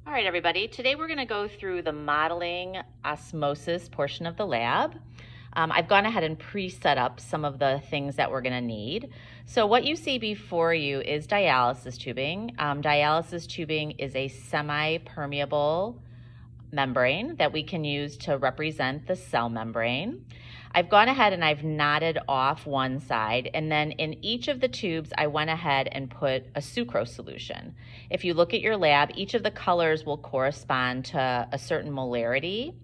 All right, everybody. Today we're going to go through the modeling osmosis portion of the lab. I've gone ahead and pre-set up some of the things that we're going to need. So what you see before you is dialysis tubing. Dialysis tubing is a semi-permeable membrane that we can use to represent the cell membrane. I've gone ahead and I've knotted off one side, and then in each of the tubes I went ahead and put a sucrose solution. If you look at your lab, each of the colors will correspond to a certain molarity.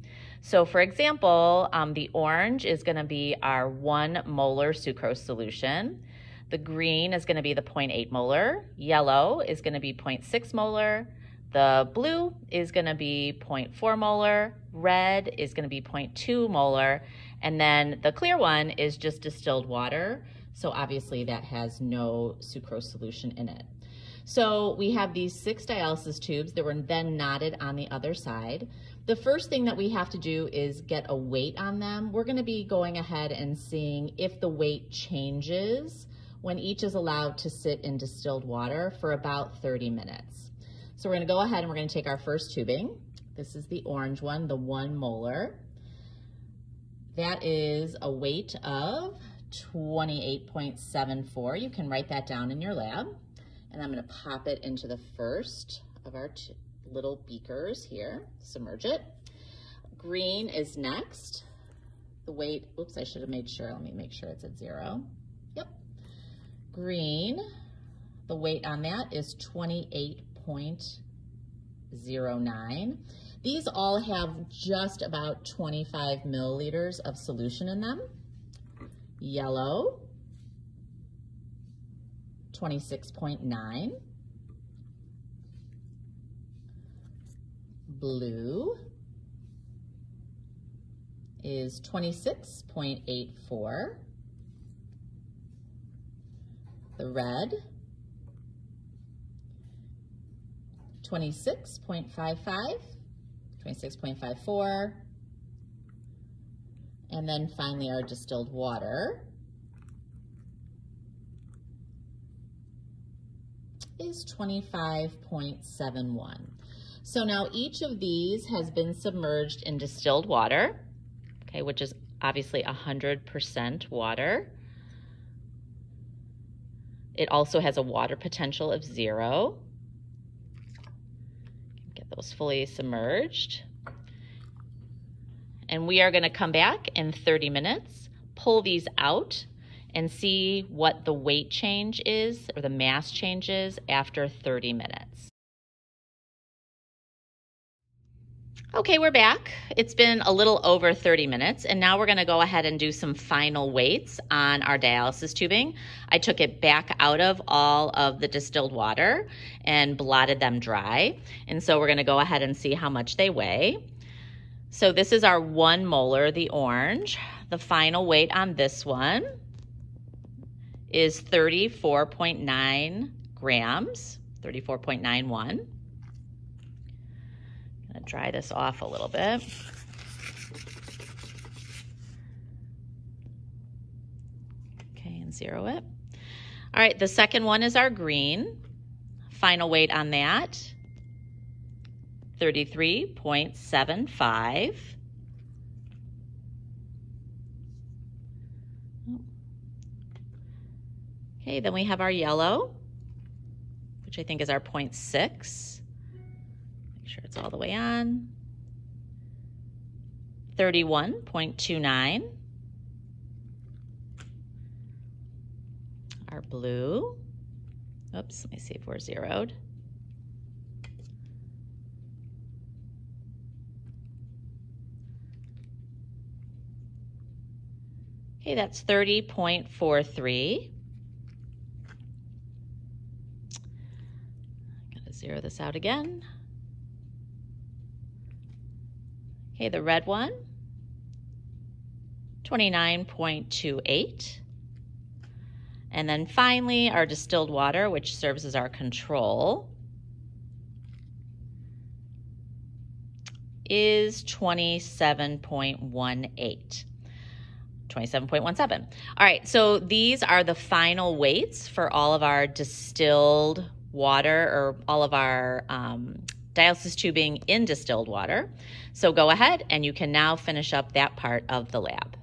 So for example, the orange is going to be our 1 molar sucrose solution. The green is going to be the 0.8 molar. Yellow is going to be 0.6 molar. The blue is going to be 0.4 molar. Red is going to be 0.2 molar. And then the clear one is just distilled water. So obviously that has no sucrose solution in it. So we have these 6 dialysis tubes that were then knotted on the other side. The first thing that we have to do is get a weight on them. We're going to be going ahead and seeing if the weight changes when each is allowed to sit in distilled water for about 30 minutes. So we're going to go ahead and we're going to take our first tubing. This is the orange one, the 1 molar. That is a weight of 28.74. You can write that down in your lab. And I'm going to pop it into the first of our little beakers here. Submerge it. Green is next. The weight, oops, I should have made sure. Let me make sure it's at 0. Yep. Green, the weight on that is 28.09. These all have just about 25 milliliters of solution in them. Yellow, 26.9. Blue is 26.84. The red, 26.55. 26.54, and then finally our distilled water is 25.71. So now each of these has been submerged in distilled water, okay, which is obviously 100% water. It also has a water potential of 0. Those fully submerged. And we are going to come back in 30 minutes, pull these out, and see what the weight change is, or the mass change is, after 30 minutes. Okay, we're back. It's been a little over 30 minutes, and now we're going to go ahead and do some final weights on our dialysis tubing. I took it back out of all of the distilled water and blotted them dry, and so we're going to go ahead and see how much they weigh. So this is our 1 molar, the orange. The final weight on this one is 34.9 grams, 34.91. Gonna dry this off a little bit. Okay, and 0 it. All right, the second one is our green. Final weight on that, 33.75. Okay, then we have our yellow, which I think is our 0.6. Make sure it's all the way on. 31.29. Our blue. Oops, let me see if we're zeroed. Okay, that's 30.43. Gotta zero this out again. Okay, the red one, 29.28. And then finally, our distilled water, which serves as our control, is 27.18. 27.17. All right, so these are the final weights for all of our distilled water, or all of our dialysis tubing in distilled water. So go ahead and you can now finish up that part of the lab.